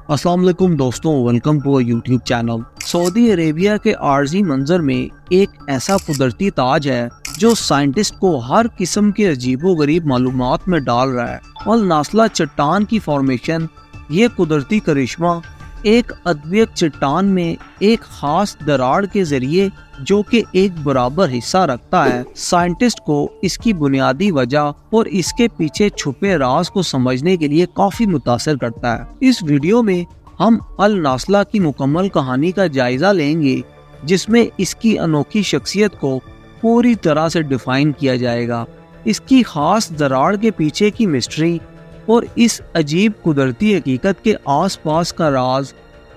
अस्सलाम वालेकुम दोस्तों, welcome to YouTube channel. Saudi Arabia के आर्जी मंजर में एक ऐसा कुदरती ताज है जो साइंटिस्ट को हर किस्म के अजीबोगरीब मालूमात में डाल रहा है। अल नास्ला चट्टान की फॉर्मेशन, ये कुदरती करिश्मा एक अद्भुत चट्टान में एक खास दरार के जरिए जो कि एक बराबर हिस्सा रखता है, साइंटिस्ट को इसकी बुनियादी वजह और इसके पीछे छुपे राज को समझने के लिए काफी मुतासिर करता है। इस वीडियो में हम अल नास्ला की मुकम्मल कहानी का जायजा लेंगे, जिसमें इसकी अनोखी शख्सियत को पूरी तरह से डिफाइन किया जाएगा, इसकी खास दरार के पीछे की मिस्ट्री और इस अजीब कुदरती हकीकत के आसपास का राज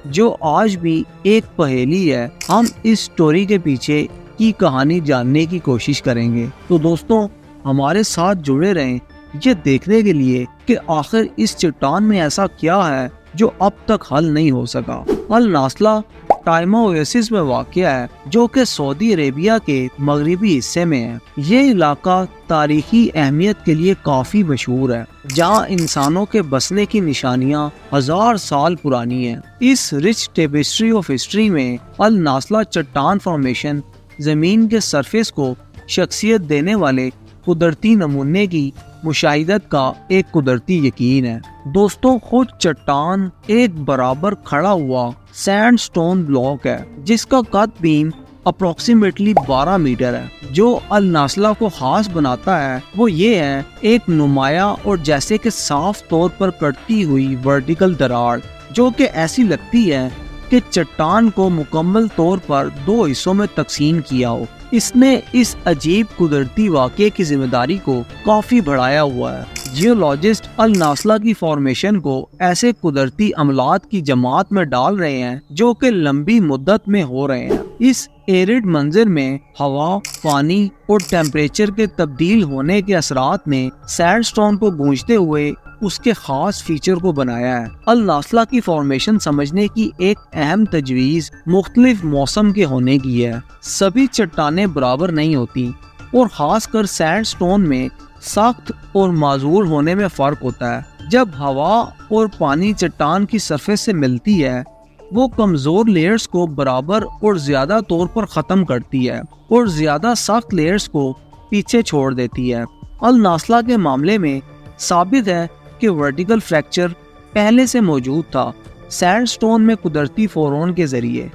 जो आज भी एक पहेली है। हम इस स्टोरी के पीछे की कहानी जानने की कोशिश करेंगे। तो दोस्तों, हमारे साथ जुड़े रहें ये देखने के लिए कि आखिर इस चट्टान में ऐसा क्या है जो अब तक हल नहीं हो सका। अल नास्ला टाइमा ओएसिस में वाक़या है, जो कि सऊदी अरेबिया के मगरबी हिस्से में है। ये इलाका तारीखी अहमियत के लिए काफी मशहूर है, जहाँ इंसानों के बसने की निशानियाँ हजार साल पुरानी है। इस रिच टेपेस्ट्री ऑफ हिस्ट्री में अल नास्ला चट्टान फॉर्मेशन जमीन के सरफेस को शख्सियत देने वाले कुदरती नमूने की मुशाहिदत का एक कुदरती यकीन है। दोस्तों, खुद चट्टान एक बराबर खड़ा हुआ सैंडस्टोन ब्लॉक है, जिसका कद बीम अप्रोक्सीमेटली 12 मीटर है। जो अल नास्ला को खास बनाता है वो ये है एक नुमाया और जैसे कि साफ तौर पर कटती हुई वर्टिकल दरार, जो कि ऐसी लगती है कि चट्टान को मुकम्मल तौर पर दो हिस्सों में तकसीम किया हो। इसने इस अजीब कुदरती वाक़े की जिम्मेदारी को काफी बढ़ाया हुआ है। जियोलॉजिस्ट अल नास्ला की फॉर्मेशन को ऐसे कुदरती अमलात की जमात में डाल रहे हैं जो कि लंबी मुद्दत में हो रहे हैं। इस एरिड मंजर में हवा, पानी और टेम्परेचर के तब्दील होने के असरात ने सैंडस्टोन को गूंजते हुए उसके खास फीचर को बनाया है। अल नास्ला की फॉर्मेशन समझने की एक अहम तजवीज़ मुख्तलिफ मौसम के होने की है। सभी चट्टानें बराबर नहीं होती और खासकर सैंडस्टोन में सख्त और माजूर होने में फ़र्क होता है। जब हवा और पानी चट्टान की सरफेस से मिलती है, वो कमज़ोर लेयर्स को बराबर और ज़्यादा तौर पर ख़त्म करती है और ज़्यादा सख्त लेयर्स को पीछे छोड़ देती है। अल नास्ला के मामले में साबित है कि वर्टिकल फ्रैक्चर पहले से मौजूद था सैंडस्टोन में कुदरती फोरन के ज़रिए।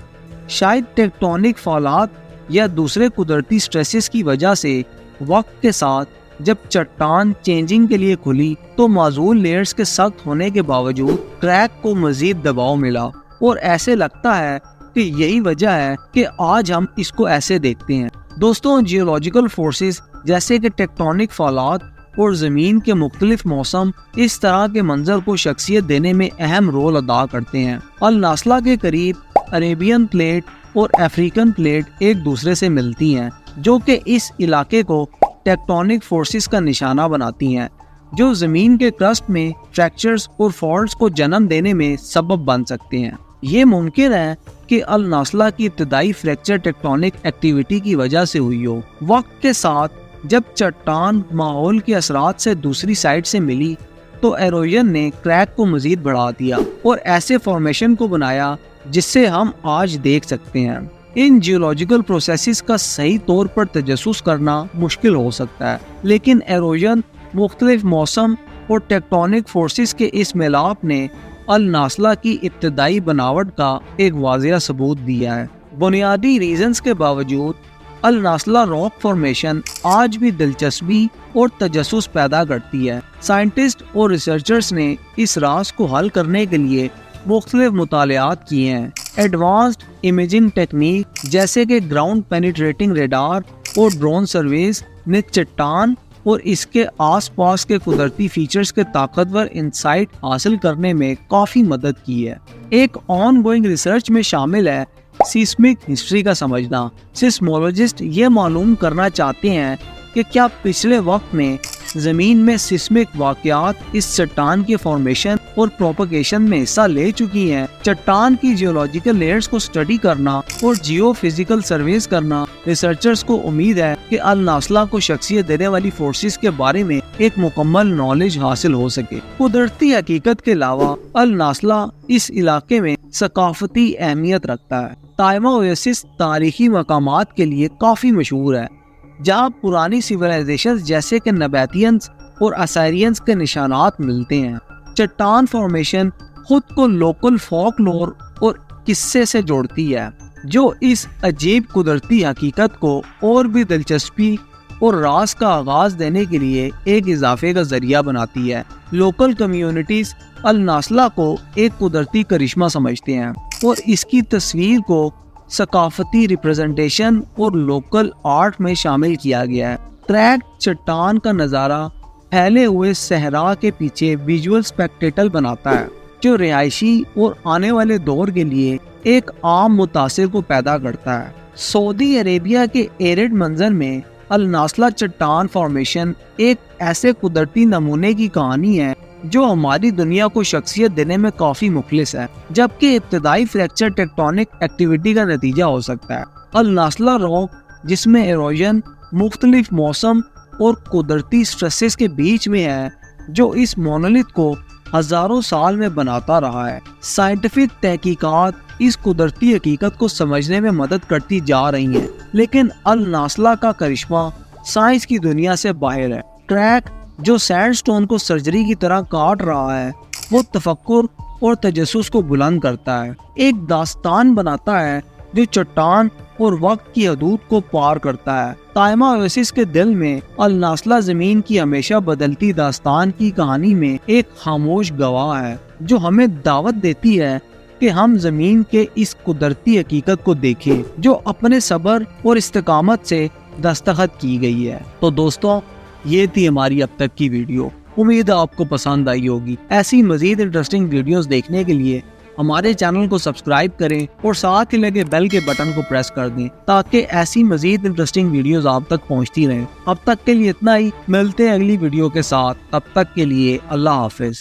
शायद टेक्टोनिक फॉलात या दूसरे कुदरती स्ट्रेसेस की वजह से वक्त के साथ जब चट्टान चेंजिंग के लिए खुली तो माजूल लेयर्स के सख्त होने के बावजूद क्रैक को मजीद दबाव मिला, और ऐसे लगता है कि यही वजह है कि आज हम इसको ऐसे देखते हैं। दोस्तों, जियोलॉजिकल फोर्सेस जैसे कि टेक्टोनिक फॉलात और ज़मीन के मुख्तलिफ मौसम इस तरह के मंजर को शख्सियत देने में अहम रोल अदा करते हैं। अल नास्ला के करीब अरेबियन प्लेट और अफ्रीकन प्लेट एक दूसरे से मिलती हैं, जो कि इस इलाके को टेक्टोनिक फोर्सेस का निशाना बनाती हैं, जो ज़मीन के क्रस्ट में फ्रैक्चर्स और फॉल्ट्स को जन्म देने में सबब बन सकते हैं। ये मुमकिन है कि अल नास्ला की इब्तदाई फ्रैक्चर टेक्टोनिक एक्टिविटी की वजह से हुई हो। वक्त के साथ जब चट्टान माहौल के असरात से दूसरी साइड से मिली तो एरोजन ने क्रैक को मजीद बढ़ा दिया और ऐसे फॉर्मेशन को बनाया जिससे हम आज देख सकते हैं। इन जियोलॉजिकल प्रोसेसेस का सही तौर पर तजस्सुस करना मुश्किल हो सकता है, लेकिन एरोजन, मुख्तलिफ मौसम और टेक्टोनिक फोर्सेस के इस मिलाप ने अल नास्ला की इब्तदाई बनावट का एक वाज़िया सबूत दिया है। बुनियादी रीजंस के बावजूद अल नास्ला रॉक फॉर्मेशन आज भी दिलचस्पी और तजस्सुस पैदा करती है। साइंटिस्ट और रिसर्चर्स ने इस राज को हल करने के लिए मुख्तलिफ मुतालियात किए हैं। एडवांस्ड इमेजिंग टेक्निक जैसे कि ग्राउंड पेनिट्रेटिंग रेडार और ड्रोन सर्वेस ने चट्टान और इसके आसपास के कुदरती फीचर्स के ताकतवर इंसाइट हासिल करने में काफ़ी मदद की है। एक ऑन गोइंग रिसर्च में शामिल है सीस्मिक हिस्ट्री का समझना। सिस्मोलॉजिस्ट ये मालूम करना चाहते हैं कि क्या पिछले वक्त में زمین میں سسمک واقعات اس چٹان کے فارمیشن اور پروپیگیشن میں حصہ لے چکی ہیں۔ چٹان کی جیولوجیکل لیئرز کو اسٹڈی کرنا اور جیو فزیکل سرویز کرنا ریسرچرز کو امید ہے کہ الناسلہ کو شخصیت دینے والی فورسز کے بارے میں ایک مکمل نالج حاصل ہو سکے۔ قدرتی حقیقت کے علاوہ الناسلہ اس علاقے میں ثقافتی اہمیت رکھتا ہے۔ تائمہ اویسس تاریخی مقامات کے لیے کافی مشہور ہے، جہاں پرانی سیولائزیشن جیسے کہ نباتینز اور اسائرینز کے نشانات ملتے ہیں۔ چٹان فارمیشن خود کو لوکل فولک لور اور قصے سے جوڑتی ہے، جو اس عجیب قدرتی حقیقت کو اور بھی دلچسپی اور راز کا آغاز دینے کے لیے ایک اضافے کا ذریعہ بناتی ہے۔ لوکل کمیونٹیز الناسلہ کو ایک قدرتی کرشمہ سمجھتے ہیں اور اس کی تصویر کو ثقافتی ریپرزنٹیشن اور لوکل آرٹ میں شامل کیا گیا ہے۔ کریک چٹان کا نظارہ پھیلے ہوئے صحرا کے پیچھے ویژول سپیکٹیکل بناتا ہے، جو رہائشی اور آنے والے دور کے لیے ایک عام متاثر کو پیدا کرتا ہے۔ سعودی عربیہ کے ایرڈ منظر میں الناسلہ چٹان فارمیشن ایک ایسے قدرتی نمونے کی کہانی ہے جو ہماری دنیا کو شخصیت دینے میں کافی مخلص ہے، جبکہ ابتدائی فریکچر ٹیکٹونک ایکٹیویٹی کا نتیجہ ہو سکتا ہے۔ الناسلہ راک جس میں ایروژن مختلف موسم اور قدرتی سٹریسز کے بیچ میں ہے، جو اس مونولتھ کو ہزاروں سال میں بناتا رہا ہے۔ سائنٹیفک تحقیقات اس قدرتی حقیقت کو سمجھنے میں مدد کرتی جا رہی ہیں، لیکن الناسلہ کا کرشمہ سائنس کی دنیا سے باہر ہے۔ کریک جو سینڈ سٹون کو سرجری کی طرح کاٹ رہا ہے، وہ تفکر اور تجسس کو بلند کرتا ہے، ایک داستان بناتا ہے جو چٹان اور وقت کی حدود کو پار کرتا ہے۔ تائمہ اویسس کے دل میں الناسلہ زمین کی ہمیشہ بدلتی داستان کی کہانی میں ایک خاموش گواہ ہے، جو ہمیں دعوت دیتی ہے کہ ہم زمین کے اس قدرتی حقیقت کو دیکھیں جو اپنے صبر اور استقامت سے دستخط کی گئی ہے۔ تو دوستوں، یہ تھی ہماری اب تک کی ویڈیو، امید ہے آپ کو پسند آئی ہوگی۔ ایسی مزید انٹرسٹنگ ویڈیوز دیکھنے کے لیے ہمارے چینل کو سبسکرائب کریں اور ساتھ ہی لگے بیل کے بٹن کو پریس کر دیں تاکہ ایسی مزید انٹرسٹنگ ویڈیوز آپ تک پہنچتی رہیں۔ اب تک کے لیے اتنا ہی، ملتے ہیں اگلی ویڈیو کے ساتھ، تب تک کے لیے اللہ حافظ۔